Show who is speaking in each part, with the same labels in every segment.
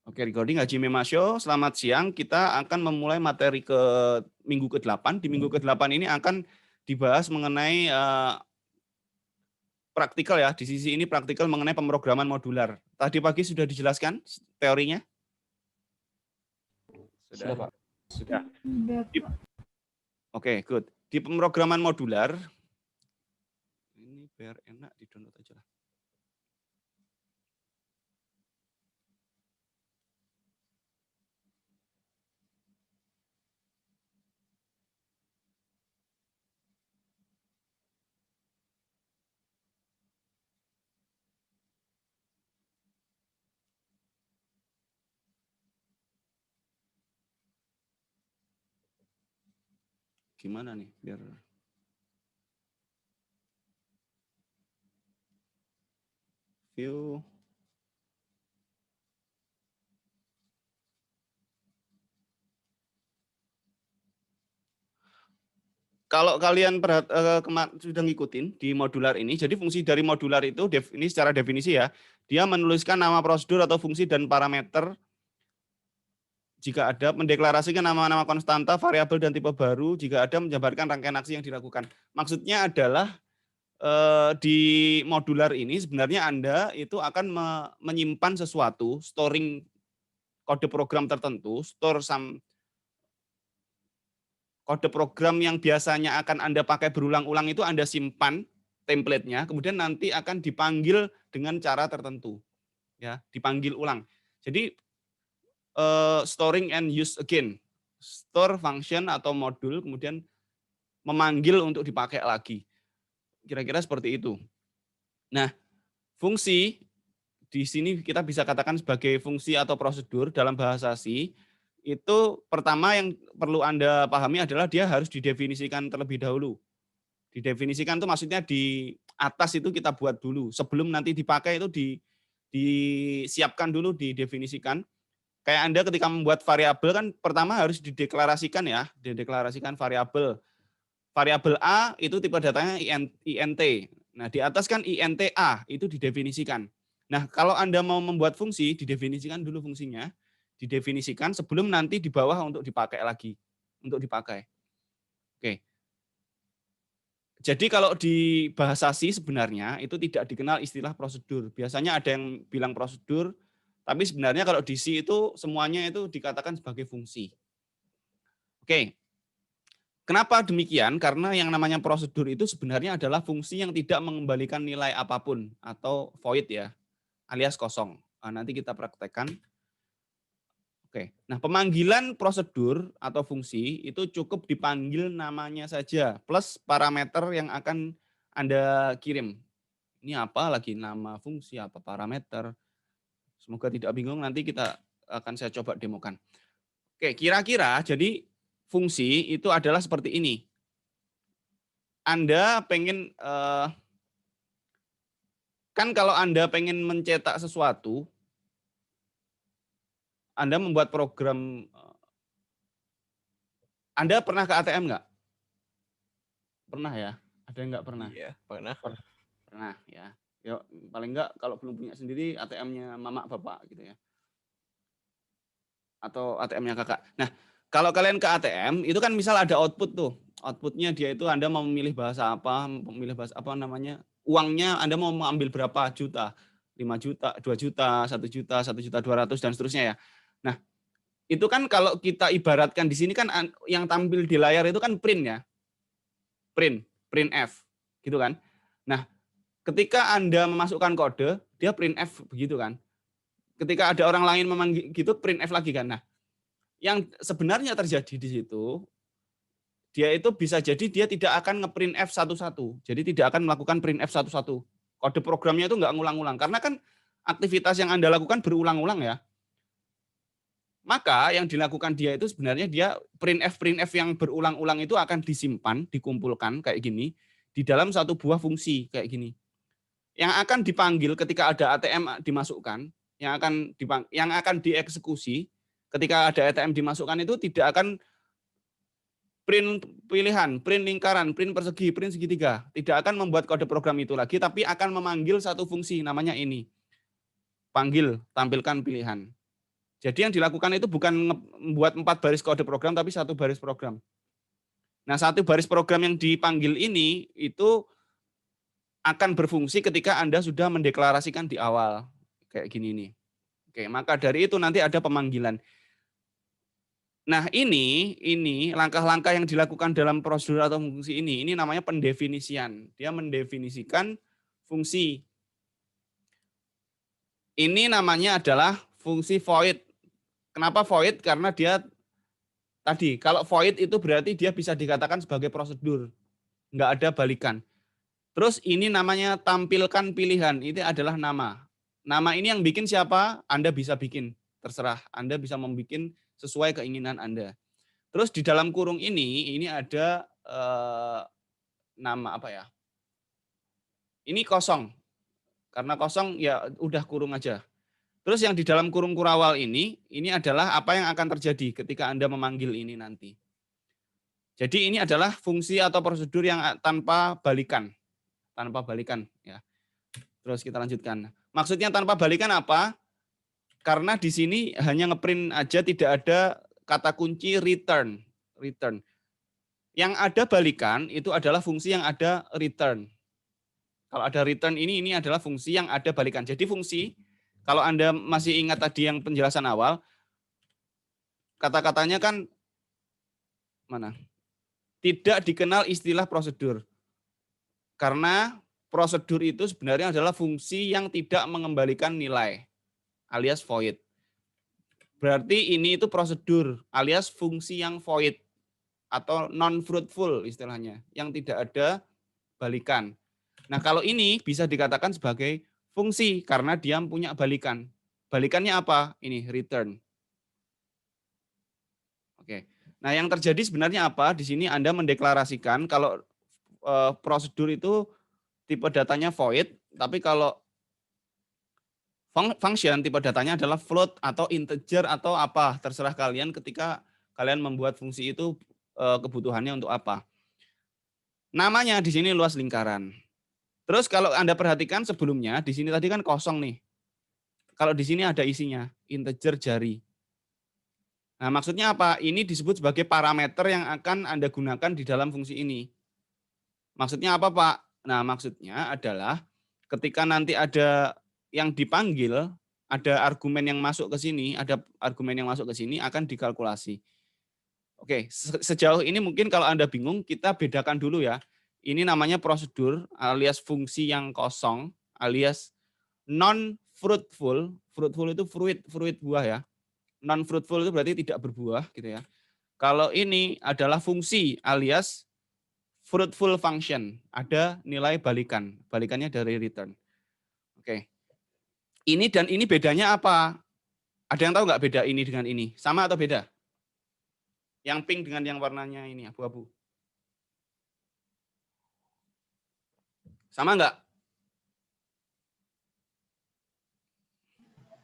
Speaker 1: Oke, recording Haji Mema Show. Selamat siang. Kita akan memulai materi ke minggu ke-8. Di minggu ke-8 ini akan dibahas mengenai praktikal ya. Di sisi ini praktikal mengenai pemrograman modular. Tadi pagi sudah dijelaskan teorinya?
Speaker 2: Sudah, Pak.
Speaker 1: Sudah. Oke, good. Di pemrograman modular, ini biar enak di-download aja lah. Gimana nih biar view. Kalau kalian sudah ngikutin di modular ini, jadi fungsi dari modular itu ini secara definisi ya, dia menuliskan nama prosedur atau fungsi dan parameter. Jika ada, mendeklarasikan nama-nama konstanta, variabel, dan tipe baru. Jika ada, menjabarkan rangkaian aksi yang dilakukan. Maksudnya adalah di modular ini sebenarnya Anda itu akan menyimpan sesuatu, storing kode program tertentu, store some kode program yang biasanya akan Anda pakai berulang-ulang itu Anda simpan template-nya, kemudian nanti akan dipanggil dengan cara tertentu. Ya, dipanggil ulang. Jadi storing and use again. Store function atau modul kemudian memanggil untuk dipakai lagi. Kira-kira seperti itu. Nah, fungsi di sini kita bisa katakan sebagai fungsi atau prosedur dalam bahasa C. Itu pertama yang perlu Anda pahami adalah dia harus didefinisikan terlebih dahulu. Didefinisikan itu maksudnya di atas itu kita buat dulu. Sebelum nanti dipakai itu disiapkan dulu, didefinisikan. Kayak Anda ketika membuat variabel kan pertama harus dideklarasikan ya, dideklarasikan variabel. Variabel A itu tipe datanya int. Nah, di atas kan int-a itu didefinisikan. Nah, kalau Anda mau membuat fungsi, didefinisikan dulu fungsinya, didefinisikan sebelum nanti di bawah untuk dipakai lagi, untuk dipakai. Oke. Jadi kalau di bahasa C sebenarnya itu tidak dikenal istilah prosedur. Biasanya ada yang bilang prosedur, tapi sebenarnya kalau di C itu semuanya itu dikatakan sebagai fungsi. Oke. Kenapa demikian? Karena yang namanya prosedur itu sebenarnya adalah fungsi yang tidak mengembalikan nilai apapun atau void ya, alias kosong. Nah, nanti kita praktekkan. Oke. Nah, pemanggilan prosedur atau fungsi itu cukup dipanggil namanya saja plus parameter yang akan Anda kirim. Ini apa lagi nama fungsi, apa parameter. Semoga tidak bingung, nanti saya coba demokan. Oke, kira-kira jadi fungsi itu adalah seperti ini. Anda pengen, kan kalau Anda pengen mencetak sesuatu, Anda membuat program, Anda pernah ke ATM nggak? Pernah ya? Ada yang nggak pernah?
Speaker 2: Iya, pernah.
Speaker 1: Pernah ya. Ya paling enggak kalau belum punya sendiri ATM-nya mama bapak gitu ya. Atau ATM-nya kakak. Nah, kalau kalian ke ATM itu kan misal ada output tuh. Outputnya dia itu Anda mau memilih bahasa apa, namanya, uangnya Anda mau mengambil berapa juta, 5 juta, 2 juta, 1 juta, 1.200.000 dan seterusnya ya. Nah, itu kan kalau kita ibaratkan di sini kan yang tampil di layar itu kan print ya. Print F, gitu kan. Nah, ketika Anda memasukkan kode, dia print F begitu kan. Ketika ada orang lain memanggil gitu, print F lagi kan. Nah, yang sebenarnya terjadi di situ, dia itu bisa jadi dia tidak akan ngeprint F satu-satu. Jadi tidak akan melakukan print F satu-satu. Kode programnya itu nggak ngulang-ulang. Karena kan aktivitas yang Anda lakukan berulang-ulang ya. Maka yang dilakukan dia itu sebenarnya dia print F yang berulang-ulang itu akan disimpan, dikumpulkan kayak gini, di dalam satu buah fungsi kayak gini. Yang akan dipanggil ketika ada ATM dimasukkan, yang akan dieksekusi ketika ada ATM dimasukkan itu tidak akan print pilihan, print lingkaran, print persegi, print segitiga. Tidak akan membuat kode program itu lagi, tapi akan memanggil satu fungsi namanya ini. Panggil, tampilkan pilihan. Jadi yang dilakukan itu bukan membuat 4 baris kode program, tapi 1 baris program. Nah, 1 baris program yang dipanggil ini itu akan berfungsi ketika Anda sudah mendeklarasikan di awal. Kayak gini nih. Oke, maka dari itu nanti ada pemanggilan. Nah, ini langkah-langkah yang dilakukan dalam prosedur atau fungsi ini namanya pendefinisian. Dia mendefinisikan fungsi. Ini namanya adalah fungsi void. Kenapa void? Karena dia tadi, kalau void itu berarti dia bisa dikatakan sebagai prosedur. Nggak ada balikan. Terus ini namanya tampilkan pilihan. Ini adalah nama. Nama ini yang bikin siapa? Anda bisa bikin. Terserah. Anda bisa membuat sesuai keinginan Anda. Terus di dalam kurung ini ada nama apa ya? Ini kosong. Karena kosong ya udah kurung aja. Terus yang di dalam kurung kurawal ini adalah apa yang akan terjadi ketika Anda memanggil ini nanti. Jadi ini adalah fungsi atau prosedur yang tanpa balikan. Tanpa balikan ya. Terus kita lanjutkan. Maksudnya tanpa balikan apa? Karena di sini hanya ngeprint aja, tidak ada kata kunci return. Return. Yang ada balikan itu adalah fungsi yang ada return. Kalau ada return ini adalah fungsi yang ada balikan. Jadi fungsi, kalau Anda masih ingat tadi yang penjelasan awal, kata-katanya kan mana? Tidak dikenal istilah prosedur. Karena prosedur itu sebenarnya adalah fungsi yang tidak mengembalikan nilai, alias void. Berarti ini itu prosedur, alias fungsi yang void, atau non-fruitful istilahnya, yang tidak ada balikan. Nah, kalau ini bisa dikatakan sebagai fungsi karena dia punya balikan. Balikannya apa? Ini return. Oke. Nah, yang terjadi sebenarnya apa? Di sini Anda mendeklarasikan kalau prosedur itu tipe datanya void, tapi kalau function tipe datanya adalah float atau integer atau apa, terserah kalian ketika kalian membuat fungsi itu kebutuhannya untuk apa. Namanya di sini luas lingkaran. Terus kalau Anda perhatikan sebelumnya, di sini tadi kan kosong nih. Kalau di sini ada isinya, integer jari. Nah, maksudnya apa? Ini disebut sebagai parameter yang akan Anda gunakan di dalam fungsi ini. Maksudnya apa, Pak? Nah, maksudnya adalah ketika nanti ada yang dipanggil, ada argumen yang masuk ke sini, akan dikalkulasi. Oke, sejauh ini mungkin kalau Anda bingung, kita bedakan dulu ya. Ini namanya prosedur alias fungsi yang kosong alias non-fruitful. Fruitful itu fruit buah ya. Non-fruitful itu berarti tidak berbuah gitu ya. Kalau ini adalah fungsi alias fruitful function. Ada nilai balikan. Balikannya dari return. Oke. Ini dan ini bedanya apa? Ada yang tahu nggak beda ini dengan ini? Sama atau beda? Yang pink dengan yang warnanya ini abu-abu. Sama nggak?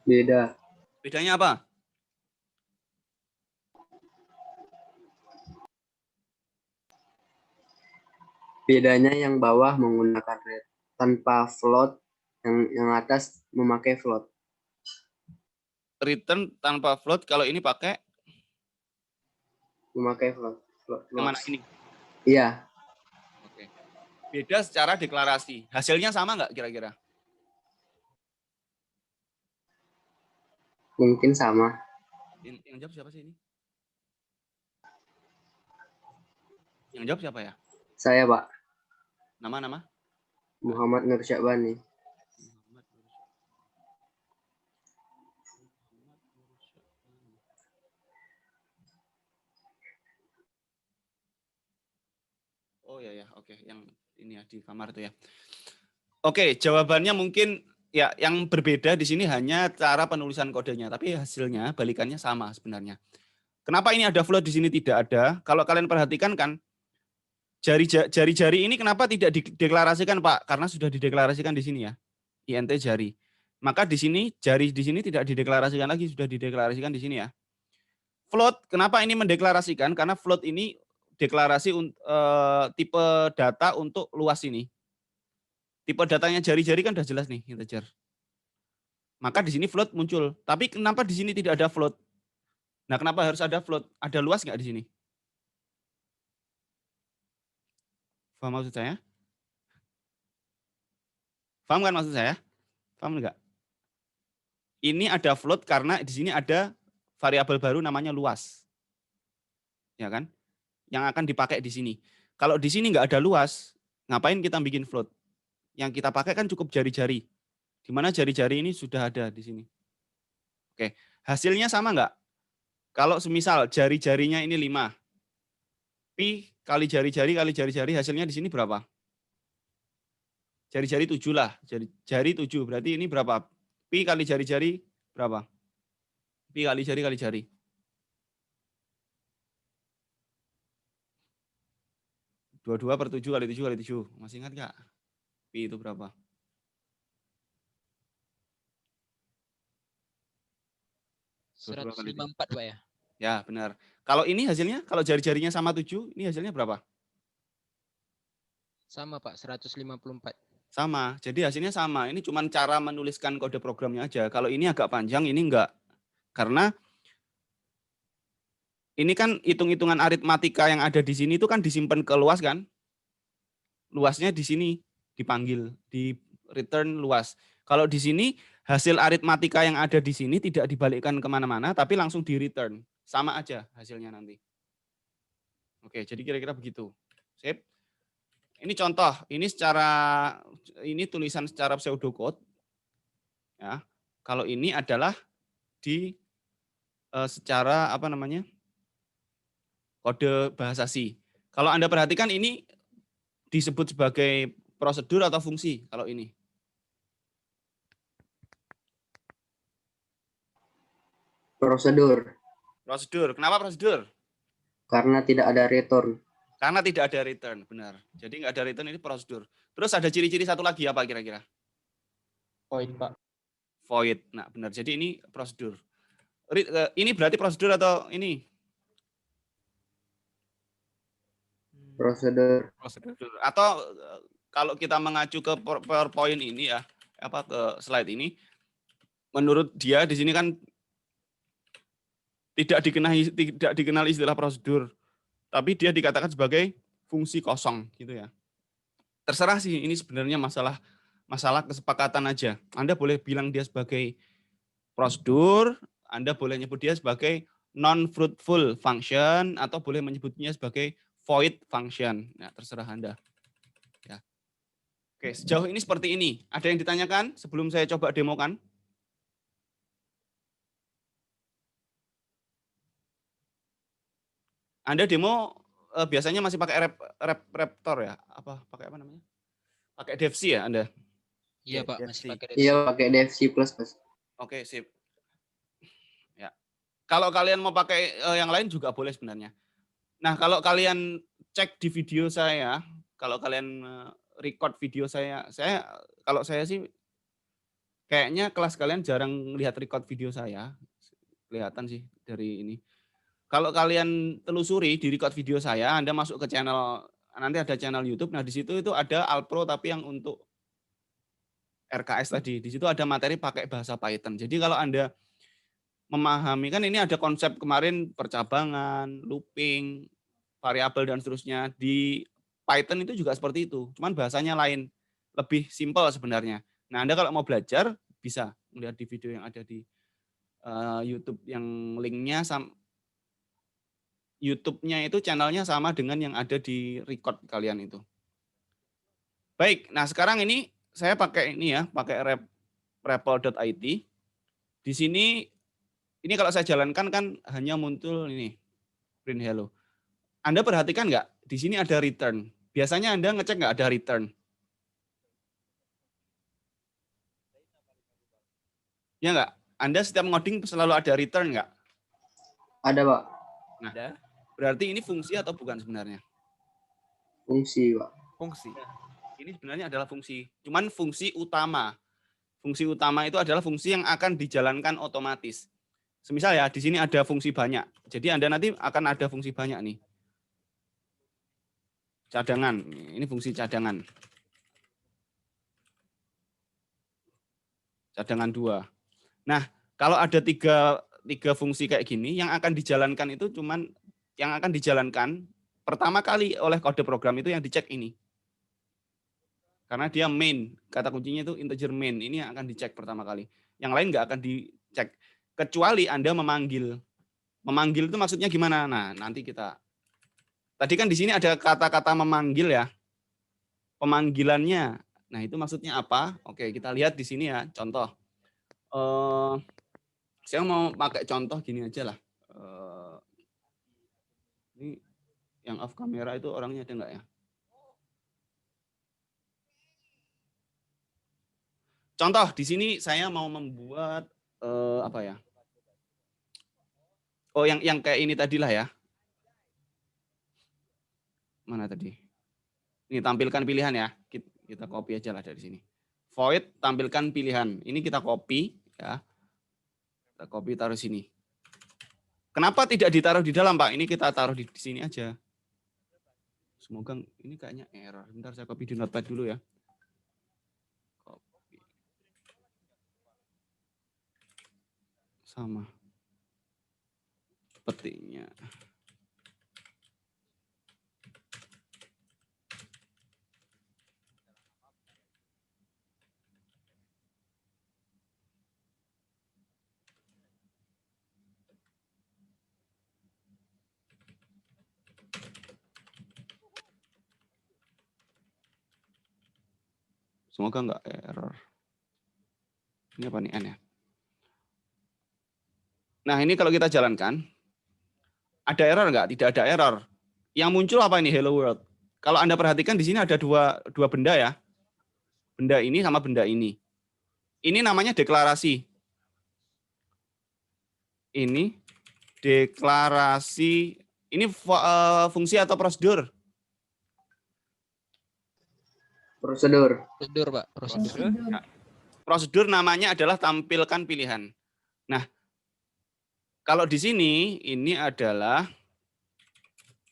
Speaker 2: Beda.
Speaker 1: Bedanya apa?
Speaker 2: Bedanya yang bawah menggunakan red tanpa float, yang atas memakai float.
Speaker 1: Return tanpa float, kalau ini pakai?
Speaker 2: Memakai float.
Speaker 1: Yang mana ini?
Speaker 2: Iya.
Speaker 1: Oke. Beda secara deklarasi. Hasilnya sama nggak kira-kira?
Speaker 2: Mungkin sama.
Speaker 1: Yang jawab siapa sih ini? Yang jawab siapa ya?
Speaker 2: Saya, Pak.
Speaker 1: Nama-nama?
Speaker 2: Muhammad Nur Syakbani. Oh ya, oke, yang ini ya di kamar itu ya. Oke, jawabannya mungkin ya yang berbeda di sini hanya cara penulisan kodenya, tapi hasilnya balikannya sama sebenarnya. Kenapa ini ada float di sini tidak ada? Kalau kalian perhatikan kan jari-jari ini kenapa tidak dideklarasikan, Pak? Karena sudah dideklarasikan di sini ya. INT jari. Maka di sini jari di sini tidak dideklarasikan lagi, sudah dideklarasikan di sini ya. Float, kenapa ini mendeklarasikan? Karena float ini deklarasi tipe data untuk luas ini. Tipe datanya jari-jari kan udah jelas nih, integer.
Speaker 1: Maka di sini float muncul. Tapi kenapa di sini tidak ada float? Nah, kenapa harus ada float? Ada luas nggak di sini? Paham maksud saya? Paham kan maksud saya? Paham nggak? Ini ada float karena di sini ada variabel baru namanya luas. Ya kan? Yang akan dipakai di sini. Kalau di sini nggak ada luas, ngapain kita bikin float? Yang kita pakai kan cukup jari-jari. Di mana jari-jari ini sudah ada di sini. Oke, hasilnya sama nggak? Kalau semisal jari-jarinya ini 5, pi kali jari-jari hasilnya di sini berapa? Jari-jari 7 lah, jari 7 berarti ini berapa? Pi kali jari-jari berapa? Pi kali jari. 22/7 kali 7 kali 7. Masih ingat nggak? Pi itu berapa?
Speaker 3: Seratus lima empat, Pak ya?
Speaker 1: Ya, benar. Kalau ini hasilnya, kalau jari-jarinya sama 7, ini hasilnya berapa?
Speaker 3: Sama, Pak, 154.
Speaker 1: Sama. Jadi hasilnya sama. Ini cuma cara menuliskan kode programnya aja. Kalau ini agak panjang, ini enggak. Karena ini kan hitung-hitungan aritmatika yang ada di sini itu kan disimpan ke luas kan? Luasnya di sini dipanggil, di return luas. Kalau di sini hasil aritmatika yang ada di sini tidak dibalikkan kemana-mana, tapi langsung di return. Sama aja hasilnya nanti. Oke, jadi kira-kira begitu. Sip. Ini contoh, ini tulisan secara pseudocode. Ya. Kalau ini adalah di secara apa namanya? Kode bahasa C. Kalau Anda perhatikan ini disebut sebagai prosedur atau fungsi kalau ini.
Speaker 4: Prosedur.
Speaker 1: Prosedur. Kenapa prosedur?
Speaker 4: Karena tidak ada return.
Speaker 1: Karena tidak ada return, benar. Jadi nggak ada return, ini prosedur. Terus ada ciri-ciri satu lagi apa kira-kira?
Speaker 5: Void, Pak.
Speaker 1: Void. Nah, benar. Jadi ini prosedur. Ini berarti prosedur atau ini?
Speaker 4: Prosedur.
Speaker 1: Prosedur. Atau kalau kita mengacu ke PowerPoint ini ya, ke slide ini, menurut dia di sini kan tidak dikenal istilah prosedur, tapi dia dikatakan sebagai fungsi kosong gitu ya. Terserah sih, ini sebenarnya masalah kesepakatan aja. Anda boleh bilang dia sebagai prosedur, Anda boleh nyebut dia sebagai non-fruitful function, atau boleh menyebutnya sebagai void function. Nah, terserah Anda. Ya. Oke, sejauh ini seperti ini. Ada yang ditanyakan sebelum saya coba demokan? Anda demo biasanya masih pakai Raptor ya? Pakai apa namanya? Pakai DevC ya Anda?
Speaker 3: Iya, Pak,
Speaker 1: DevC.
Speaker 3: masih pakai DevC.
Speaker 4: Iya, pakai DevC++.
Speaker 1: Oke, sip. Ya. Kalau kalian mau pakai yang lain juga boleh sebenarnya. Nah, kalau kalian cek di video saya, kalau kalian record video saya kalau saya sih kayaknya kelas kalian jarang lihat record video saya. Kelihatan sih dari ini. Kalau kalian telusuri di record video saya, Anda masuk ke channel, nanti ada channel YouTube. Nah, di situ itu ada Alpro tapi yang untuk RKS tadi. Di situ ada materi pakai bahasa Python. Jadi kalau Anda memahami, kan ini ada konsep kemarin percabangan, looping, variabel dan seterusnya. Di Python itu juga seperti itu. Cuman bahasanya lain. Lebih simpel sebenarnya. Nah, Anda kalau mau belajar bisa melihat di video yang ada di YouTube yang linknya YouTube-nya itu channelnya sama dengan yang ada di record kalian itu. Baik, nah sekarang ini saya pakai ini ya, pakai REPL.it. Di sini, ini kalau saya jalankan kan hanya muncul ini, print hello. Anda perhatikan nggak? Di sini ada return. Biasanya Anda ngecek nggak ada return? Ya nggak? Anda setiap ngoding selalu ada return nggak?
Speaker 4: Ada, Pak.
Speaker 1: Nah, berarti ini fungsi atau bukan sebenarnya?
Speaker 4: Fungsi, Pak.
Speaker 2: Fungsi.
Speaker 1: Ini sebenarnya adalah fungsi, cuman fungsi utama. Fungsi utama itu adalah fungsi yang akan dijalankan otomatis. Semisal ya, di sini ada fungsi banyak. Jadi Anda nanti akan ada fungsi banyak nih. Cadangan, ini fungsi cadangan. Cadangan 2.
Speaker 2: Nah, kalau ada tiga fungsi kayak gini, yang akan dijalankan itu pertama kali oleh kode program itu yang dicek ini. Karena dia main, kata kuncinya itu integer main, ini yang akan dicek pertama kali. Yang lain nggak akan dicek, kecuali Anda memanggil. Memanggil itu maksudnya gimana? Nah, nanti tadi kan di sini ada kata-kata memanggil ya. Pemanggilannya. Nah, itu maksudnya apa? Oke, kita lihat di sini ya, contoh. Saya mau pakai contoh gini aja lah. Ini yang off kamera itu orangnya ada nggak ya? Contoh di sini saya mau membuat apa ya? Oh, yang kayak ini tadilah ya. Mana tadi? Ini tampilkan pilihan ya. Kita copy aja lah dari sini. Void tampilkan pilihan. Ini kita copy ya. Kita copy taruh sini. Kenapa tidak ditaruh di dalam, Pak? Ini kita taruh di sini aja. Semoga ini kayaknya error. Bentar saya copy di notepad dulu ya. Copy. Sama. Petiknya. Semoga enggak error. Ini apa nih N ya? Nah, ini kalau kita jalankan, ada error enggak? Tidak ada error. Yang muncul apa ini? Hello world. Kalau Anda perhatikan di sini ada dua benda ya. Benda ini sama benda ini. Ini namanya deklarasi. Ini deklarasi. Ini fungsi atau prosedur?
Speaker 4: Prosedur.
Speaker 3: Prosedur, Pak. Prosedur.
Speaker 2: Ya. Prosedur namanya adalah tampilkan pilihan. Nah, kalau di sini ini adalah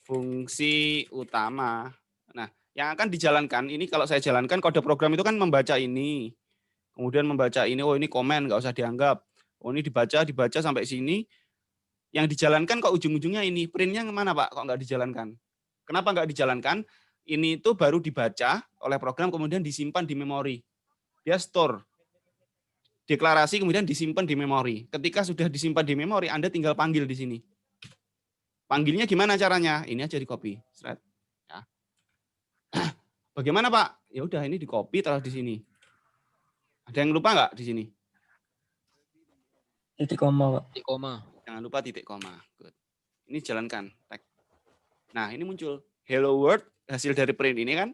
Speaker 2: fungsi utama. Nah, yang akan dijalankan ini kalau saya jalankan kode program itu kan membaca ini. Kemudian membaca ini, oh ini komen, nggak usah dianggap. Oh ini dibaca sampai sini. Yang dijalankan kok ujung-ujungnya ini. Printnya kemana Pak? Kok nggak dijalankan? Kenapa nggak dijalankan? Ini itu baru dibaca oleh program, kemudian disimpan di memori. Dia store. Deklarasi kemudian disimpan di memori. Ketika sudah disimpan di memori, Anda tinggal panggil di sini. Panggilnya gimana caranya? Ini aja di copy. Ya. Bagaimana Pak? Ya udah ini di copy taruh di sini. Ada yang lupa nggak di sini?
Speaker 5: Titik koma, Pak.
Speaker 3: Titik koma.
Speaker 2: Jangan lupa titik koma. Good. Ini jalankan. Nah ini muncul hello world hasil dari print ini kan.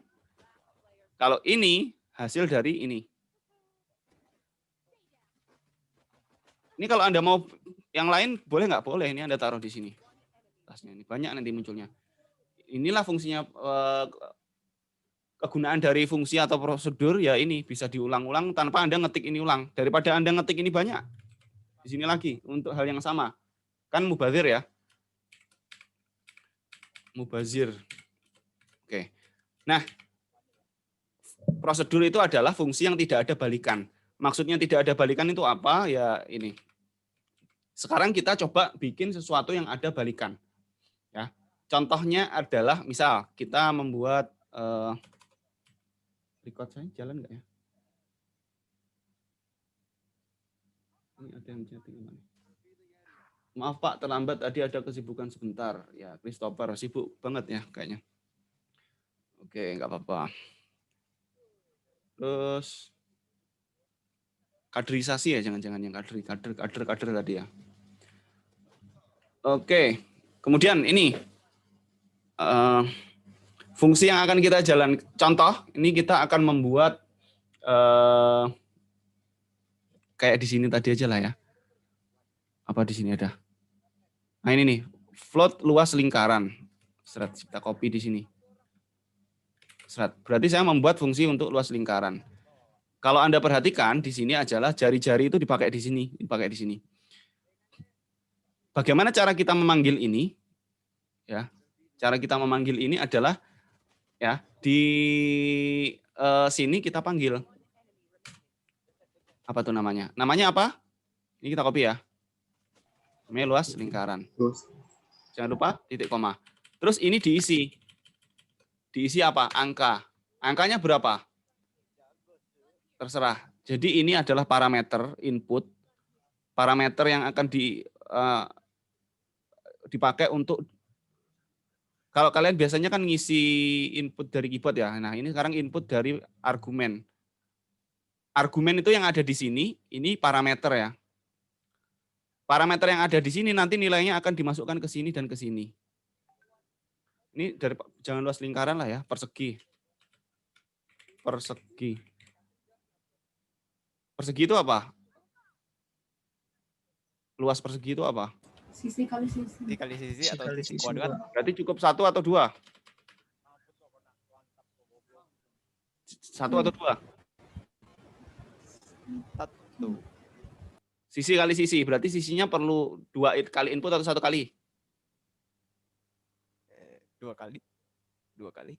Speaker 2: Kalau ini hasil dari ini. Ini kalau Anda mau yang lain boleh nggak? Boleh. Ini Anda taruh di sini. Tasnya ini banyak nanti munculnya. Inilah fungsinya kegunaan dari fungsi atau prosedur ya ini bisa diulang-ulang tanpa Anda ngetik ini ulang. Daripada Anda ngetik ini banyak. Di sini lagi untuk hal yang sama. Kan mubazir ya. Mubazir. Oke. Nah, prosedur itu adalah fungsi yang tidak ada balikan. Maksudnya tidak ada balikan itu apa? Ya ini. Sekarang kita coba bikin sesuatu yang ada balikan. Ya. Contohnya adalah misal kita membuat record saya jalan nggak ya? Ini ada yang chatting mana? Maaf Pak, terlambat tadi ada kesibukan sebentar. Ya, Christopher sibuk banget ya kayaknya. Oke, nggak apa-apa. Terus kaderisasi ya, jangan-jangan yang kader tadi ya. Oke, kemudian ini fungsi yang akan kita jalan. Contoh, ini kita akan membuat kayak di sini tadi aja lah ya. Apa di sini ada? Nah ini nih, float luas lingkaran. Serat, kita copy di sini. Serat. Berarti saya membuat fungsi untuk luas lingkaran. Kalau Anda perhatikan di sini adalah jari-jari itu dipakai di sini, Bagaimana cara kita memanggil ini? Ya, cara kita memanggil ini adalah ya di sini kita panggil. Apa tuh namanya? Namanya apa? Ini kita copy ya. Namanya luas lingkaran.
Speaker 4: Terus.
Speaker 2: Jangan lupa titik koma. Terus ini diisi. Diisi apa? Angka. Angkanya berapa? Terserah. Jadi ini adalah parameter input. Parameter yang akan dipakai untuk, kalau kalian biasanya kan ngisi input dari keyboard ya. Nah ini sekarang input dari argumen. Argumen itu yang ada di sini, ini parameter ya. Parameter yang ada di sini nanti nilainya akan dimasukkan ke sini dan ke sini. Ini dari, jangan luas lingkaran lah ya, persegi. Persegi. Persegi itu apa? Luas persegi itu apa?
Speaker 6: Sisi kali sisi.
Speaker 7: Sisi kali sisi atau
Speaker 5: Kali
Speaker 7: sisi
Speaker 5: sisi,
Speaker 7: kuadrat.
Speaker 5: Pak.
Speaker 2: Berarti cukup 1 atau 2? 1 atau 2?
Speaker 7: 1.
Speaker 2: Sisi kali sisi, berarti sisinya perlu 2 kali input atau 1 kali?
Speaker 7: 2 kali. 2 kali.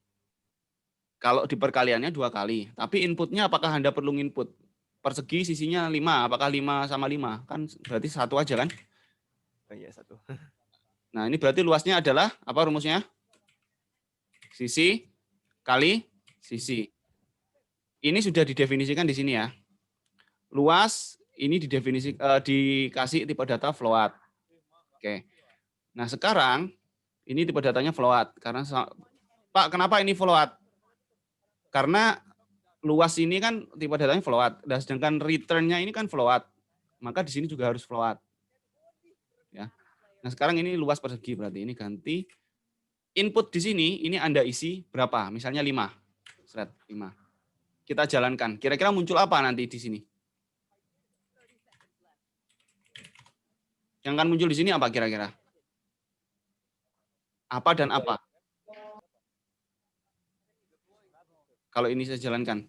Speaker 2: Kalau di perkaliannya 2 kali. Tapi inputnya apakah Anda perlu input? Persegi sisinya 5, apakah 5 sama 5? Kan berarti 1 aja kan?
Speaker 7: Oh iya 1.
Speaker 2: Nah ini berarti luasnya adalah, apa rumusnya? Sisi kali sisi. Ini sudah didefinisikan di sini ya. Luas ini dikasih tipe data float. Oke. Nah sekarang ini tipe datanya float. Karena Pak, kenapa ini float? Karena luas ini kan tipe datanya float. Dan sedangkan return-nya ini kan float. Maka di sini juga harus float. Ya. Nah sekarang ini luas persegi, berarti ini ganti. Input di sini, ini Anda isi berapa? Misalnya 5. Seret, 5. Kita jalankan. Kira-kira muncul apa nanti di sini? Yang akan muncul di sini apa kira-kira? Apa dan apa? Kalau ini saya jalankan.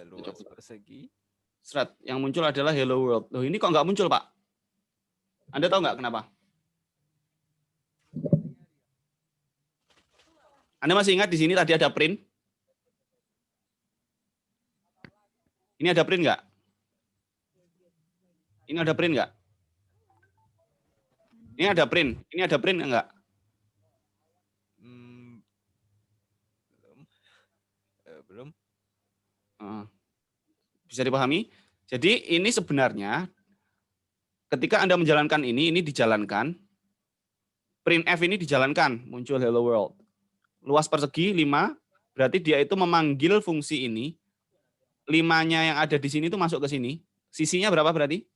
Speaker 7: Luas persegi.
Speaker 2: Seret, yang muncul adalah hello world. Loh ini kok nggak muncul Pak? Anda tahu nggak kenapa? Anda masih ingat di sini tadi ada print? Ini ada print nggak? Ini ada print nggak? Ini ada print. Ini ada print enggak?
Speaker 7: Belum.
Speaker 2: Bisa dipahami? Jadi ini sebenarnya ketika Anda menjalankan ini dijalankan. Printf ini dijalankan, muncul hello world. Luas persegi 5, berarti dia itu memanggil fungsi ini. 5-nya yang ada di sini itu masuk ke sini. Sisinya berapa berarti?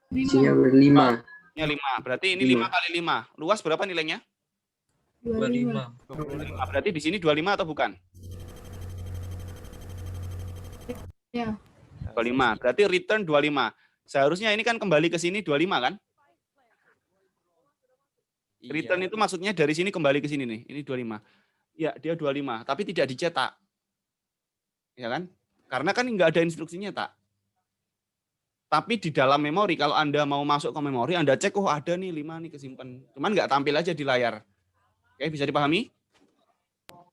Speaker 4: Isinya 5.
Speaker 2: Ya 5. Berarti ini 5 kali 5. Luas berapa nilainya?
Speaker 5: 25.
Speaker 2: 25. Berarti di sini 25 atau bukan?
Speaker 6: Ya.
Speaker 2: 25. Berarti return 25. Seharusnya ini kan kembali ke sini 25 kan? Return itu maksudnya dari sini kembali ke sini nih. Ini 25. Ya, dia 25, tapi tidak dicetak. Ya kan? Karena kan nggak ada instruksinya, tak. Tapi di dalam memori, kalau Anda mau masuk ke memori, Anda cek, oh ada nih 5 nih kesimpan. Cuman nggak tampil aja di layar. Oke, bisa dipahami?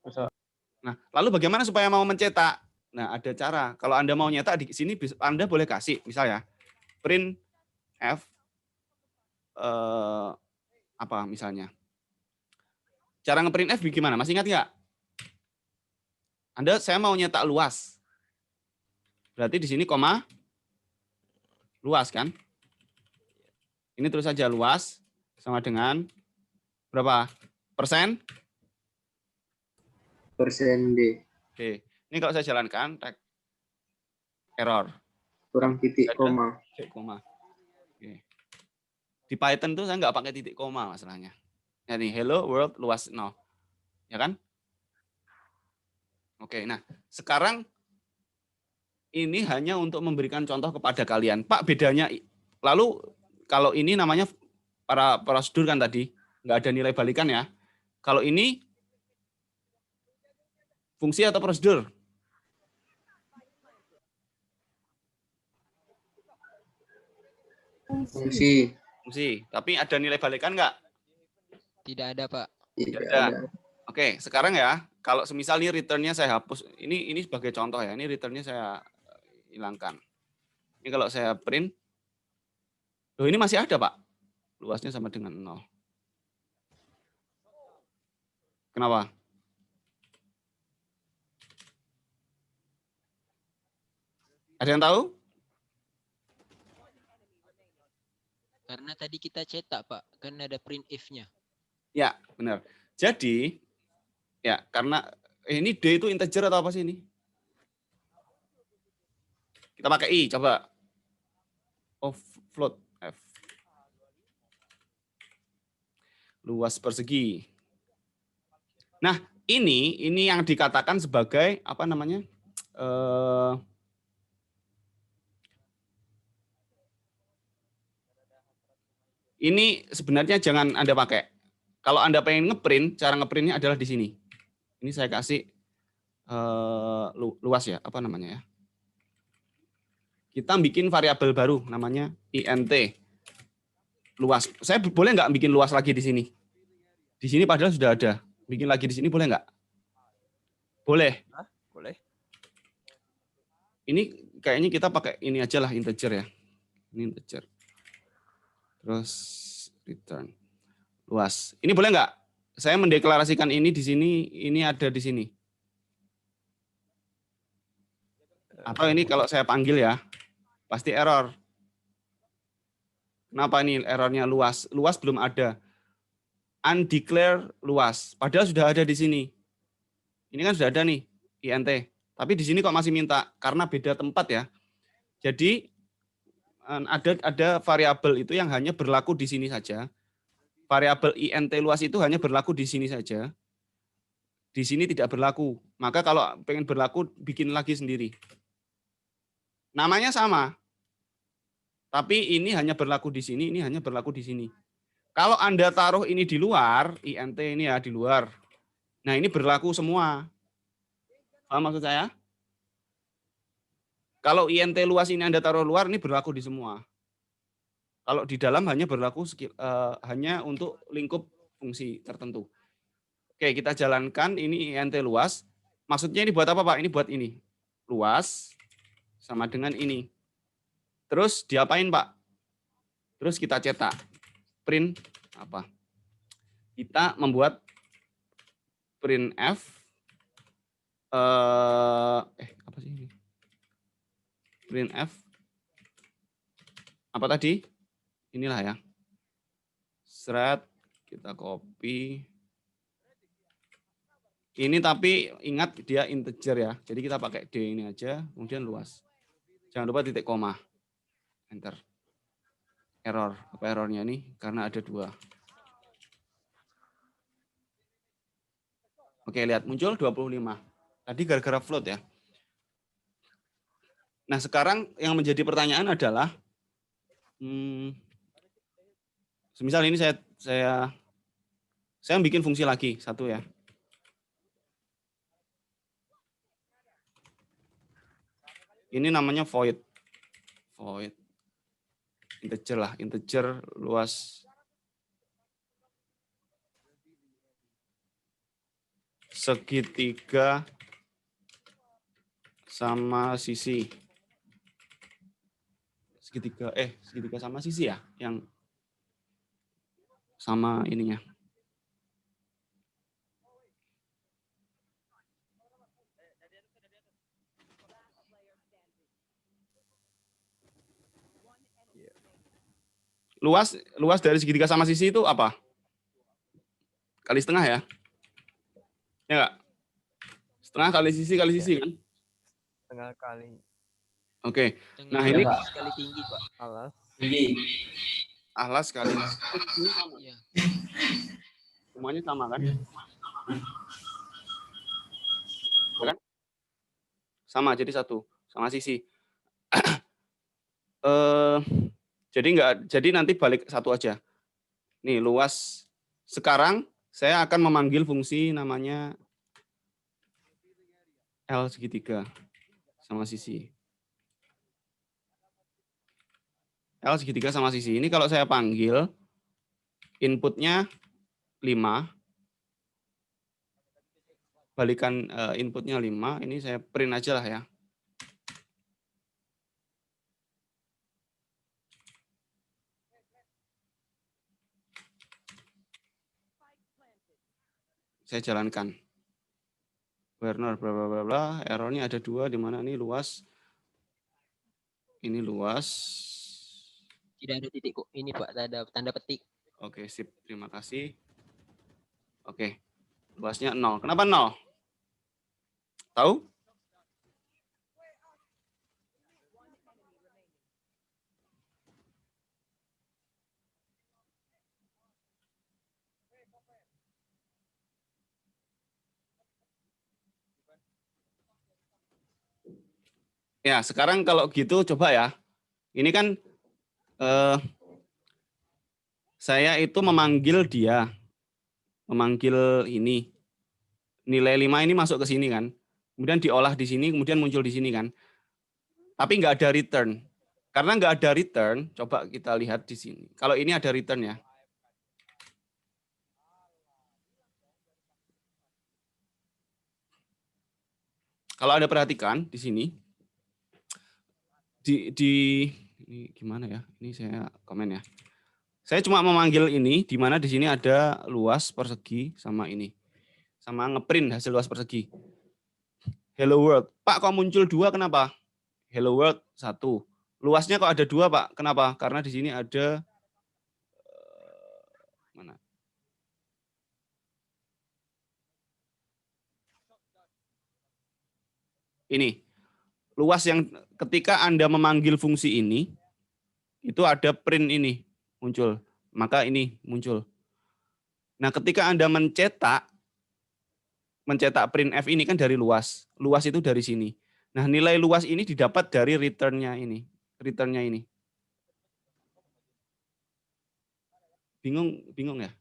Speaker 5: Bisa.
Speaker 2: Nah, lalu bagaimana supaya mau mencetak? Nah, ada cara. Kalau Anda mau nyetak di sini, Anda boleh kasih, misalnya, print F, apa misalnya. Cara ngeprint F gimana? Masih ingat nggak? Saya mau nyetak luas. Berarti di sini koma luas kan? Ini terus saja luas sama dengan berapa? Persen?
Speaker 4: Persen D.
Speaker 2: Oke. Ini kalau saya jalankan, error.
Speaker 4: Kurang titik koma.
Speaker 2: Titik koma. Oke. Di Python tuh saya nggak pakai titik koma masalahnya. Ya nih, hello world luas 0. Ya kan? Oke, nah sekarang ini hanya untuk memberikan contoh kepada kalian. Pak, bedanya, lalu kalau ini namanya prosedur kan tadi, nggak ada nilai balikan ya. Kalau ini fungsi atau prosedur?
Speaker 4: Fungsi.
Speaker 2: Fungsi, tapi ada nilai balikan nggak?
Speaker 3: Tidak ada, Pak.
Speaker 4: Tidak
Speaker 2: ada.
Speaker 4: ada.
Speaker 1: Oke, sekarang ya, kalau semisal ini return-nya saya hapus, ini sebagai contoh ya, ini return-nya saya hilangkan. Ini kalau saya print, loh ini masih ada Pak, luasnya sama dengan 0. Kenapa? Ada yang tahu?
Speaker 3: Karena tadi kita cetak, Pak. Kan ada print if-nya.
Speaker 1: Ya, benar. Jadi, ya karena ini D itu integer atau apa sih ini? Kita pakai I, coba. Oh, float F. Luas persegi. Nah, ini yang dikatakan sebagai apa namanya? Ini sebenarnya jangan Anda pakai. Kalau Anda pengen ngeprint, cara ngeprintnya adalah di sini. Ini saya kasih luas ya, apa namanya ya? Kita bikin variabel baru namanya int luas. Saya boleh nggak bikin luas lagi di sini? Di sini padahal sudah ada. Bikin lagi di sini boleh nggak? Boleh.
Speaker 7: Boleh.
Speaker 1: Ini kayaknya kita pakai ini aja lah integer ya. Ini integer. Terus return luas. Ini boleh nggak? Saya mendeklarasikan ini di sini, ini ada di sini. Atau ini kalau saya panggil ya, pasti error. Kenapa ini errornya luas? Luas belum ada. Undeclare luas. Padahal sudah ada di sini. Ini kan sudah ada nih, int. Tapi di sini kok masih minta? Karena beda tempat ya. Jadi ada variabel itu yang hanya berlaku di sini saja. Variabel int luas itu hanya berlaku di sini saja. Di sini tidak berlaku. Maka kalau pengen berlaku, bikin lagi sendiri. Namanya sama. Tapi ini hanya berlaku di sini, ini hanya berlaku di sini. Kalau Anda taruh ini di luar, int ini ya di luar. Nah ini berlaku semua. Paham maksud saya? Kalau int luas ini Anda taruh luar, ini berlaku di semua. Kalau di dalam hanya berlaku hanya untuk lingkup fungsi tertentu. Oke, kita jalankan ini int luas. Maksudnya ini buat apa Pak? Ini buat ini. Luas sama dengan ini. Terus diapain Pak? Terus kita cetak. Print apa? Kita membuat printf apa sih ini? Printf apa tadi? Inilah ya. Thread kita copy. Ini tapi ingat dia integer ya. Jadi kita pakai D ini aja, kemudian luas. Jangan lupa titik koma. Enter. Error. Apa errornya nih? Karena ada 2. Oke, lihat muncul 25. Tadi gara-gara float ya. Nah, sekarang yang menjadi pertanyaan adalah semisal ini saya bikin fungsi lagi satu ya. Ini namanya void. Void. Integer lah, integer luas segitiga sama sisi. Segitiga sama sisi ya, yang sama ininya. Luas dari segitiga sama sisi itu apa? Kali setengah ya? Ya enggak? Setengah kali sisi kan?
Speaker 7: Setengah kali
Speaker 1: Oke.
Speaker 3: Tengah
Speaker 1: Nah, ini
Speaker 3: sekali tinggi, Pak.
Speaker 7: alas.
Speaker 1: alas kali.
Speaker 3: Iya.
Speaker 1: Semuanya sama kan? Kan? Sama, jadi satu. Sama sisi. Jadi nanti balik satu aja. Nih, luas. Sekarang saya akan memanggil fungsi namanya L segitiga sama sisi. L segitiga sama sisi. Ini kalau saya panggil, inputnya 5. balikan inputnya 5, ini saya print aja lah ya. Saya jalankan. Werner bla bla bla bla, errornya ada 2 di mana ini luas. Ini luas.
Speaker 3: Tidak ada titik kok. Ini Pak, ada tanda petik.
Speaker 1: Oke, sip. Terima kasih. Oke. Luasnya 0. Kenapa 0? Tahu? Ya, sekarang kalau gitu coba ya. Ini kan saya itu memanggil dia. Memanggil ini. Nilai 5 ini masuk ke sini kan. Kemudian diolah di sini, kemudian muncul di sini kan. Tapi nggak ada return. Karena nggak ada return, coba kita lihat di sini. Kalau ini ada return ya. Kalau Anda perhatikan di sini, ini gimana ya? Ini saya komen ya. Saya cuma memanggil ini, di mana di sini ada luas persegi sama ini. Sama ngeprint hasil luas persegi. Hello world. Pak, kok muncul 2, kenapa? Hello world 1. Luasnya kok ada 2, Pak. Kenapa? Karena di sini ada mana? Ini. Luas yang ketika Anda memanggil fungsi ini, itu ada print ini muncul. Maka ini muncul. Nah, ketika Anda mencetak printf ini kan dari luas. Luas itu dari sini. Nah, nilai luas ini didapat dari return-nya ini. Return-nya ini. Bingung ya?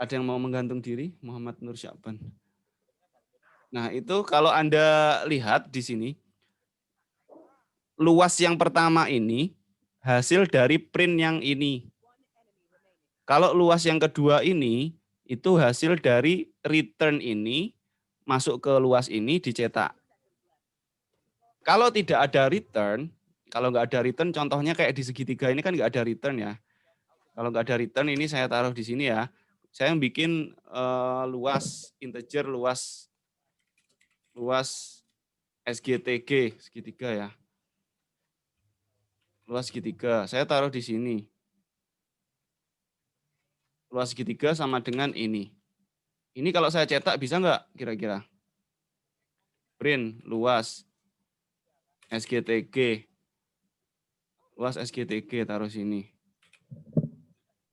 Speaker 1: Ada yang mau menggantung diri? Muhammad Nur Syakban. Nah, itu kalau Anda lihat di sini, luas yang pertama ini hasil dari print yang ini. Kalau luas yang kedua ini, itu hasil dari return ini, masuk ke luas ini, dicetak. Kalau tidak ada return, kalau nggak ada return, contohnya kayak di segitiga ini kan nggak ada return ya. Kalau nggak ada return, ini saya taruh di sini ya. Saya bikin luas integer, luas SGTG, segitiga ya. Luas segitiga, saya taruh di sini. Luas segitiga sama dengan ini. Ini kalau saya cetak bisa nggak kira-kira? Print luas SGTG. Luas SGTG taruh sini.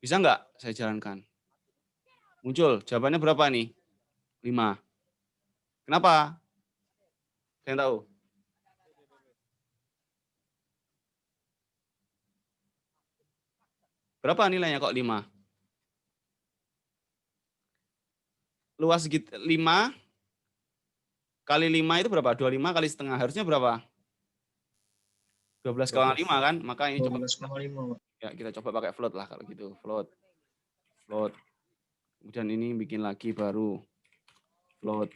Speaker 1: Bisa nggak saya jalankan? Muncul, jawabannya berapa nih? 5. Kenapa? Saya tahu. Berapa nilainya kok 5? Luas 5 kali 5 itu berapa? 25 kali setengah. Harusnya berapa? 12,5 kan? Maka ini coba
Speaker 5: 12,5.
Speaker 1: ya kita coba pakai float lah kalau gitu. Float. Kemudian ini bikin lagi baru. Float.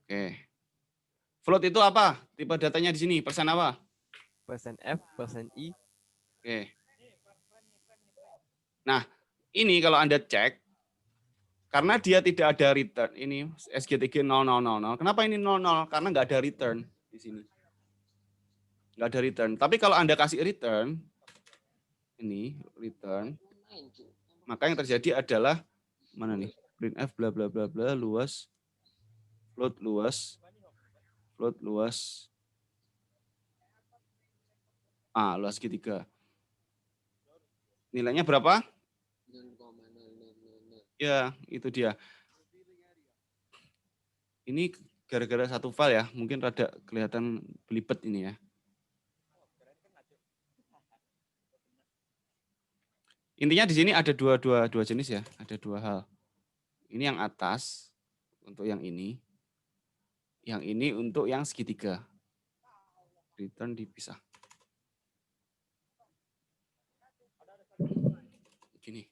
Speaker 1: Oke. Float itu apa? Tipe datanya di sini. Persen apa?
Speaker 7: Persen F, persen I.
Speaker 1: Oke. Nah, ini kalau Anda cek, karena dia tidak ada return, ini SGTG 0000. Kenapa ini 00? Karena nggak ada return di sini. Nggak ada return. Tapi kalau Anda kasih return, ini return, maka yang terjadi adalah, mana nih? Printf bla bla bla bla, luas, float luas, luas segitiga. Nilainya berapa? Ya, itu dia. Ini gara-gara satu file ya, mungkin rada kelihatan belibet ini ya. Intinya di sini ada dua jenis ya, ada 2 hal. Ini yang atas untuk yang ini untuk yang segitiga. Return dipisah. Gini.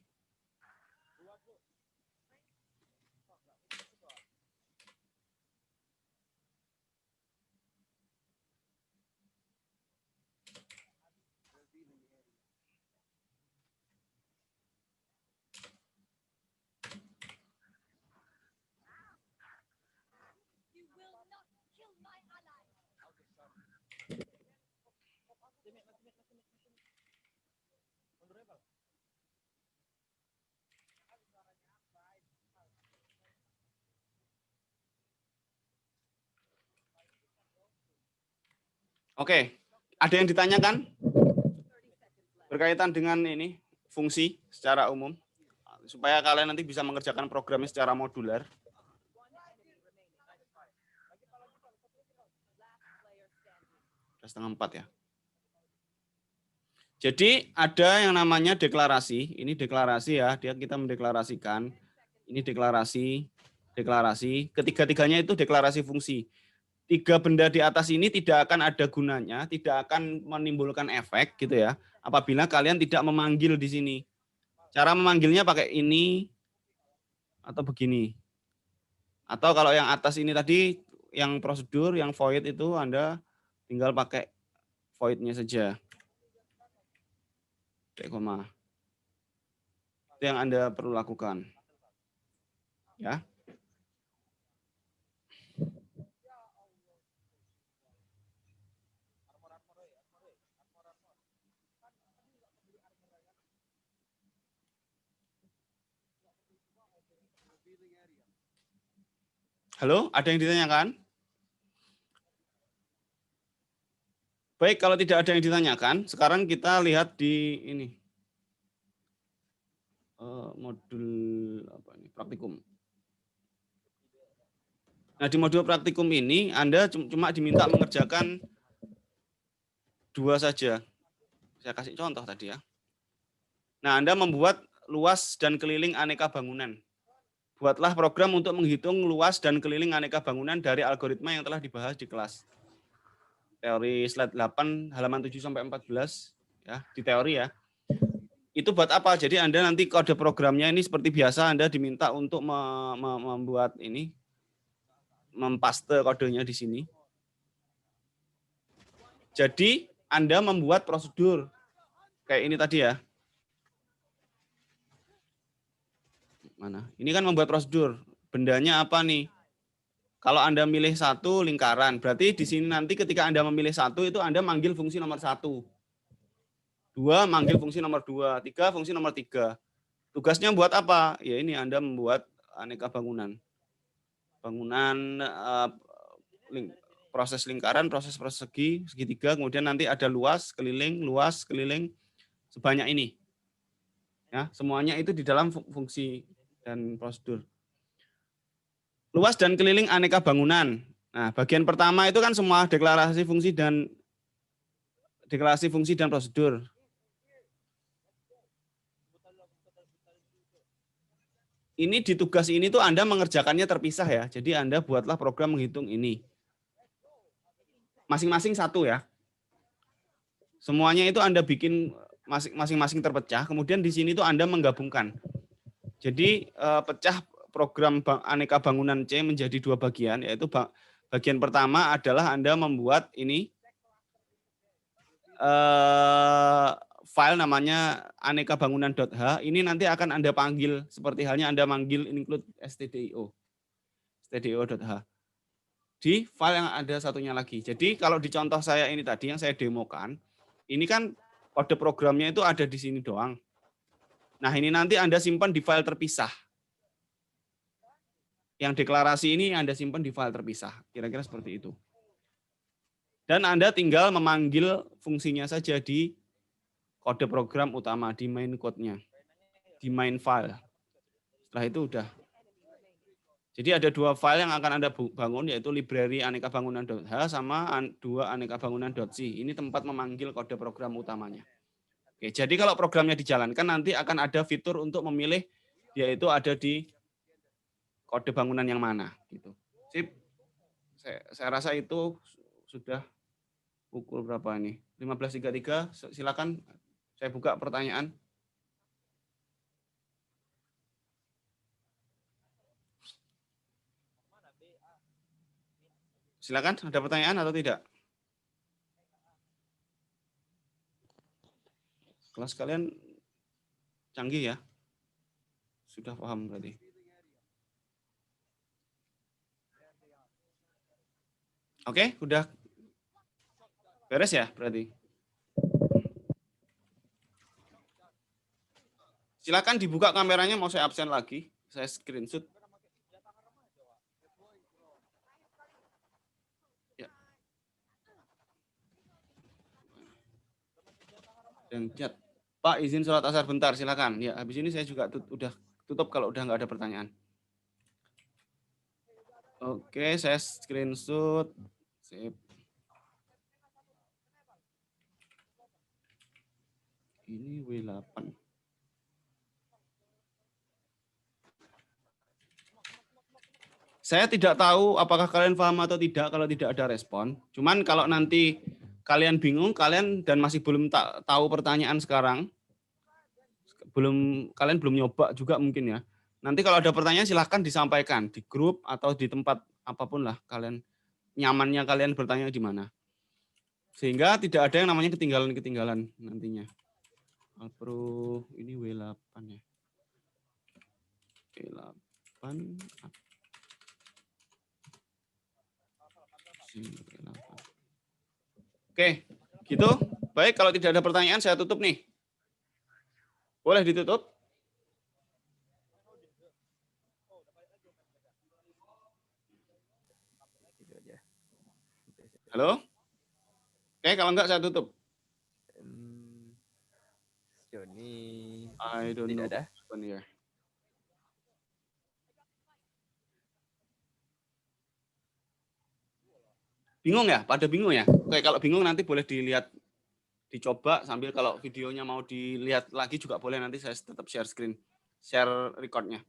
Speaker 2: Oke, ada yang ditanyakan berkaitan dengan ini fungsi secara umum supaya kalian nanti bisa mengerjakan programnya secara modular. Setengah 4 ya. Jadi ada yang namanya deklarasi. Ini deklarasi ya, kita mendeklarasikan. Ini deklarasi, deklarasi. Ketiga-tiganya itu deklarasi fungsi. 3 benda di atas ini tidak akan ada gunanya, tidak akan menimbulkan efek gitu ya. Apabila kalian tidak memanggil di sini. Cara memanggilnya pakai ini atau begini. Atau kalau yang atas ini tadi, yang prosedur, yang void itu Anda tinggal pakai void-nya saja. Koma. Itu yang Anda perlu lakukan. Ya. Halo, ada yang ditanyakan? Baik, kalau tidak ada yang ditanyakan, sekarang kita lihat di ini. Modul apa ini? Praktikum. Nah, di modul praktikum ini Anda cuma diminta mengerjakan 2 saja. Saya kasih contoh tadi ya. Nah, Anda membuat luas dan keliling aneka bangunan. Buatlah program untuk menghitung luas dan keliling aneka bangunan dari algoritma yang telah dibahas di kelas. Teori slide 8 halaman 7 sampai 14 ya, di teori ya. Itu buat apa? Jadi Anda nanti kode programnya ini seperti biasa Anda diminta untuk membuat ini, mempaste kodenya di sini. Jadi Anda membuat prosedur kayak ini tadi ya. Mana? Ini kan membuat prosedur. Bendanya apa nih? Kalau Anda milih 1 lingkaran, berarti di sini nanti ketika Anda memilih 1 itu Anda manggil fungsi nomor 1. 2 manggil fungsi nomor 2, 3 fungsi nomor 3. Tugasnya buat apa? Ya ini Anda membuat aneka bangunan. Bangunan proses lingkaran, proses persegi, segitiga, kemudian nanti ada luas, keliling, sebanyak ini. Ya, semuanya itu di dalam fungsi dan prosedur. Luas dan keliling aneka bangunan. Nah, bagian pertama itu kan semua deklarasi fungsi dan prosedur. Ini di tugas ini tuh Anda mengerjakannya terpisah ya. Jadi Anda buatlah program menghitung ini. Masing-masing 1 ya. Semuanya itu Anda bikin masing-masing terpecah. Kemudian di sini tuh Anda menggabungkan. Jadi pecah program aneka bangunan C menjadi 2 bagian, yaitu bagian pertama adalah Anda membuat ini file namanya aneka bangunan.h. Ini nanti akan Anda panggil seperti halnya Anda manggil include stdio.h. Di file yang ada satunya lagi. Jadi kalau di contoh saya ini tadi yang saya demokan, ini kan kode programnya itu ada di sini doang. Nah, ini nanti Anda simpan di file terpisah. Yang deklarasi ini Anda simpan di file terpisah. Kira-kira seperti itu. Dan Anda tinggal memanggil fungsinya saja di kode program utama, di main code-nya, di main file. Setelah itu udah. Jadi ada 2 file yang akan Anda bangun, yaitu library aneka bangunan.h sama 2 aneka bangunan.c. Ini tempat memanggil kode program utamanya. Oke, jadi kalau programnya dijalankan, nanti akan ada fitur untuk memilih, yaitu ada di kode bangunan yang mana gitu. Sip. Saya rasa itu sudah pukul berapa ini? 15.33. Silakan saya buka pertanyaan. Silakan, ada pertanyaan atau tidak? Kelas kalian canggih ya? Sudah paham berarti. Oke, udah beres ya berarti. Silakan dibuka kameranya, mau saya absen lagi. Saya screenshot. Ya. Yang chat. Pak izin sholat asar bentar, silakan. Ya, habis ini saya juga udah tutup kalau udah nggak ada pertanyaan. Oke, saya screenshot. Sip. Ini W8. Saya tidak tahu apakah kalian paham atau tidak kalau tidak ada respon. Cuman kalau nanti kalian bingung, kalian dan masih belum tahu pertanyaan sekarang, kalian belum nyoba juga mungkin ya. Nanti kalau ada pertanyaan silahkan disampaikan di grup atau di tempat apapun lah kalian nyamannya kalian bertanya di mana. Sehingga tidak ada yang namanya ketinggalan nantinya. Alpro ini W8 ya. W8. Oke, gitu. Baik, kalau tidak ada pertanyaan saya tutup nih. Boleh ditutup?
Speaker 7: Itu aja.
Speaker 2: Halo? Oke, kalau enggak saya tutup.
Speaker 7: Joni.
Speaker 2: I don't know.
Speaker 7: Tidak ada.
Speaker 2: Here. Bingung ya? Pada bingung ya? Oke, kalau bingung nanti boleh dilihat, dicoba sambil kalau videonya mau dilihat lagi juga boleh, nanti saya tetap share screen, share recordnya.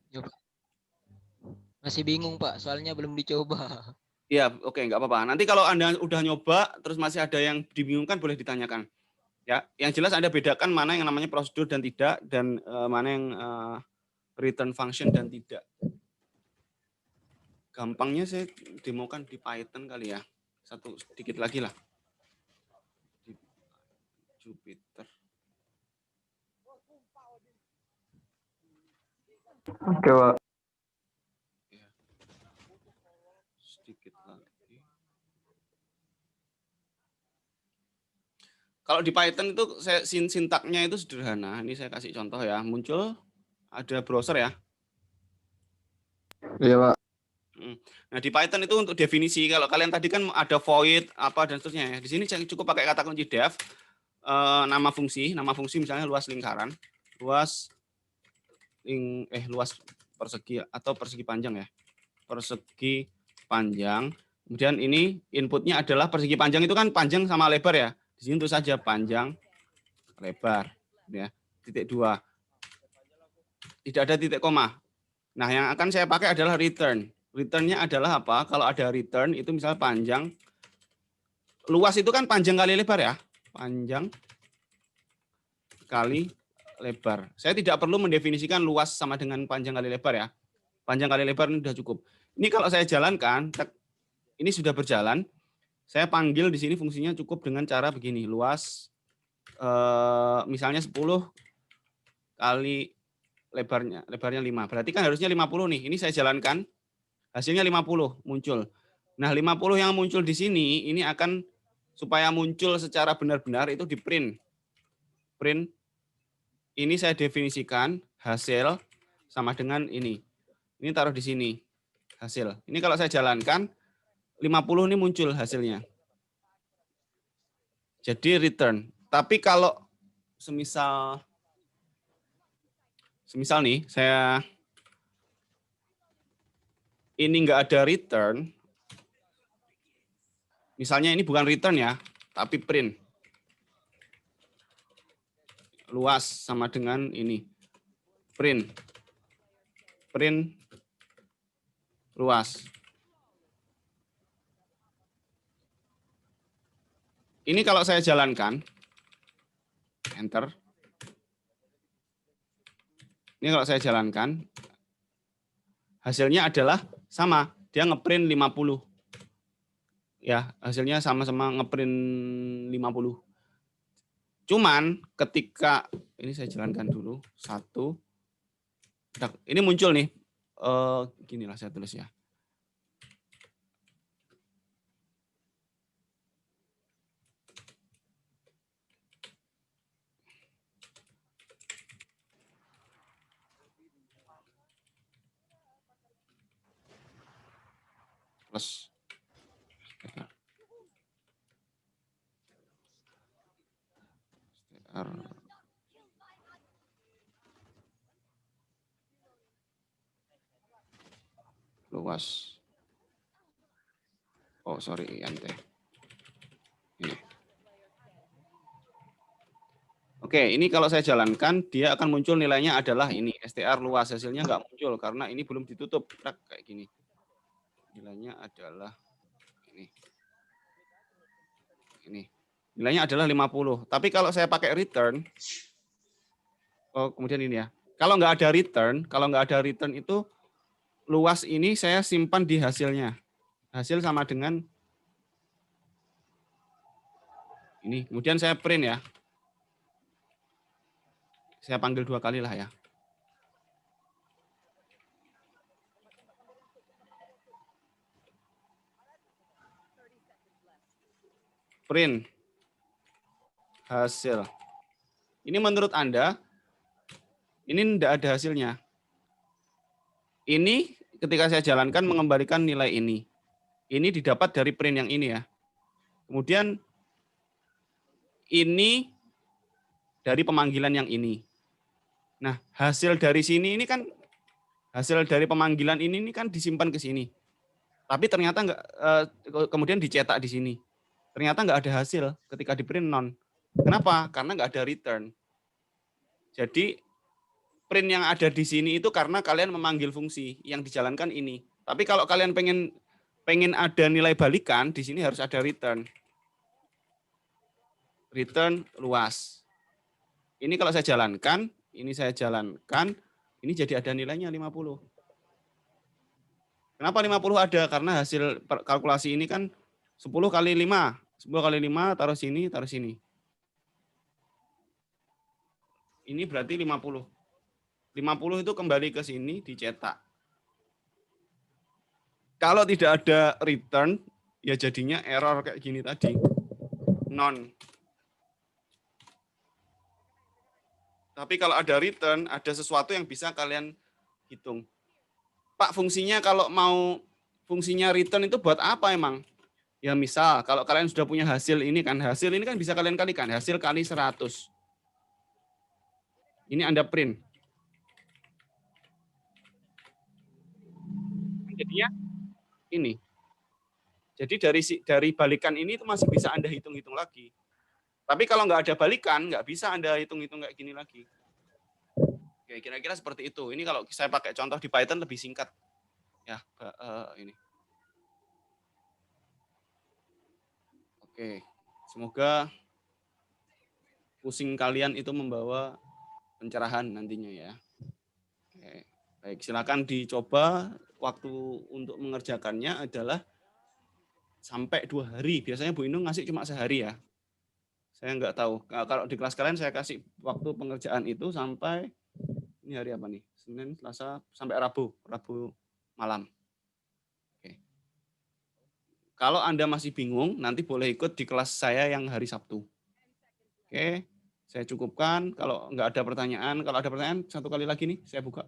Speaker 3: Masih bingung Pak, soalnya belum dicoba.
Speaker 2: Iya, oke, nggak apa-apa. Nanti kalau Anda udah nyoba, terus masih ada yang dibingungkan, boleh ditanyakan. Ya, yang jelas Anda bedakan mana yang namanya prosedur dan tidak, dan mana yang return function dan tidak. Gampangnya saya demokan di Python kali ya. Satu sedikit lagi lah. Di Jupyter.
Speaker 5: Oke, Pak.
Speaker 2: Ya. Sedikit lagi. Kalau di Python itu sintaknya itu sederhana. Ini saya kasih contoh ya. Muncul ada browser ya.
Speaker 5: Iya, Pak.
Speaker 2: Nah, di Python itu untuk definisi. Kalau kalian tadi kan ada void apa dan seterusnya ya. Di sini cukup pakai kata kunci def, nama fungsi misalnya luas lingkaran, luas persegi atau persegi panjang ya. Persegi panjang. Kemudian ini inputnya adalah persegi panjang itu kan panjang sama lebar ya. Di sini tulis saja panjang lebar ya. Titik 2. Tidak ada titik koma. Nah, yang akan saya pakai adalah return. Return-nya adalah apa? Kalau ada return itu misalnya panjang. Luas itu kan panjang kali lebar ya. Panjang kali lebar. Saya tidak perlu mendefinisikan luas sama dengan panjang kali lebar ya. Panjang kali lebar ini sudah cukup. Ini kalau saya jalankan, ini sudah berjalan. Saya panggil di sini fungsinya cukup dengan cara begini. Luas misalnya 10 kali lebarnya 5. Berarti kan harusnya 50 nih. Ini saya jalankan. Hasilnya 50 muncul. Nah, 50 yang muncul di sini ini akan supaya muncul secara benar-benar itu di print. Print ini saya definisikan hasil sama dengan ini. Ini taruh di sini. Hasil. Ini kalau saya jalankan 50 ini muncul hasilnya. Jadi return. Tapi kalau semisal nih saya ini enggak ada return. Misalnya ini bukan return ya, tapi print. Luas sama dengan ini. Print. Print luas. Ini kalau saya jalankan, enter. Ini kalau saya jalankan, hasilnya adalah sama, dia ngeprint 50. Ya, hasilnya sama-sama ngeprint 50. Cuman ketika ini saya jalankan dulu 1. Ini muncul nih. Ginilah saya tulis ya. Plus STR luas. Oh, sorry, INT. Ini. Oke, ini kalau saya jalankan, dia akan muncul nilainya adalah ini. STR luas, hasilnya nggak muncul karena ini belum ditutup. Kayak gini. Nilainya adalah ini. Ini. Nilainya adalah 50. Tapi kalau saya pakai return, oh kemudian ini ya. Kalau nggak ada return itu luas ini saya simpan di hasilnya. Hasil sama dengan ini. Kemudian saya print ya. Saya panggil 2 kali lah ya. Print hasil. Ini menurut Anda, ini tidak ada hasilnya. Ini ketika saya jalankan mengembalikan nilai ini. Ini didapat dari print yang ini ya. Kemudian ini dari pemanggilan yang ini. Nah, hasil dari sini ini kan, hasil dari pemanggilan ini kan disimpan ke sini. Tapi ternyata enggak, kemudian dicetak di sini. Ternyata nggak ada hasil ketika di print none. Kenapa? Karena nggak ada return. Jadi print yang ada di sini itu karena kalian memanggil fungsi yang dijalankan ini. Tapi kalau kalian pengen ada nilai balikan, di sini harus ada return. Return luas. Ini kalau saya jalankan, ini jadi ada nilainya 50. Kenapa 50 ada? Karena hasil kalkulasi ini kan 10 kali 5. 10 kali 5 taruh sini, taruh sini. Ini berarti 50. 50 itu kembali ke sini, dicetak. Kalau tidak ada return, ya jadinya error kayak gini tadi. None. Tapi kalau ada return, ada sesuatu yang bisa kalian hitung. Pak, fungsinya kalau mau fungsinya return itu buat apa emang? Ya misal, kalau kalian sudah punya hasil ini kan bisa kalian kalikan. Hasil kali 100. Ini Anda print. Jadinya ini. Jadi dari balikan ini itu masih bisa Anda hitung-hitung lagi. Tapi kalau nggak ada balikan, nggak bisa Anda hitung-hitung kayak gini lagi. Oke, kira-kira seperti itu. Ini kalau saya pakai contoh di Python lebih singkat. Ya, ini. Oke, semoga pusing kalian itu membawa pencerahan nantinya ya. Oke, baik, silakan dicoba. Waktu untuk mengerjakannya adalah sampai 2 hari. Biasanya Bu Inung ngasih cuma sehari ya. Saya nggak tahu. Kalau di kelas kalian saya kasih waktu pengerjaan itu sampai, ini hari apa nih? Senin, Selasa, sampai Rabu malam. Oke. Kalau Anda masih bingung, nanti boleh ikut di kelas saya yang hari Sabtu. Oke, saya cukupkan. Kalau nggak ada pertanyaan, kalau ada pertanyaan, 1 kali lagi nih, saya buka.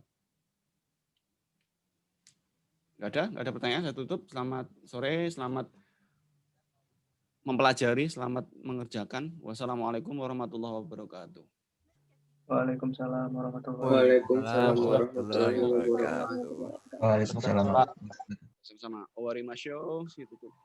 Speaker 2: Nggak ada pertanyaan, saya tutup. Selamat sore, selamat mempelajari, selamat mengerjakan. Wassalamualaikum warahmatullahi wabarakatuh.
Speaker 5: Waalaikumsalam warahmatullahi
Speaker 4: Waalaikumsalam warahmatullahi wabarakatuh.
Speaker 8: Waalaikumsalam.
Speaker 2: Sama-sama. Owari Masyo, tutup.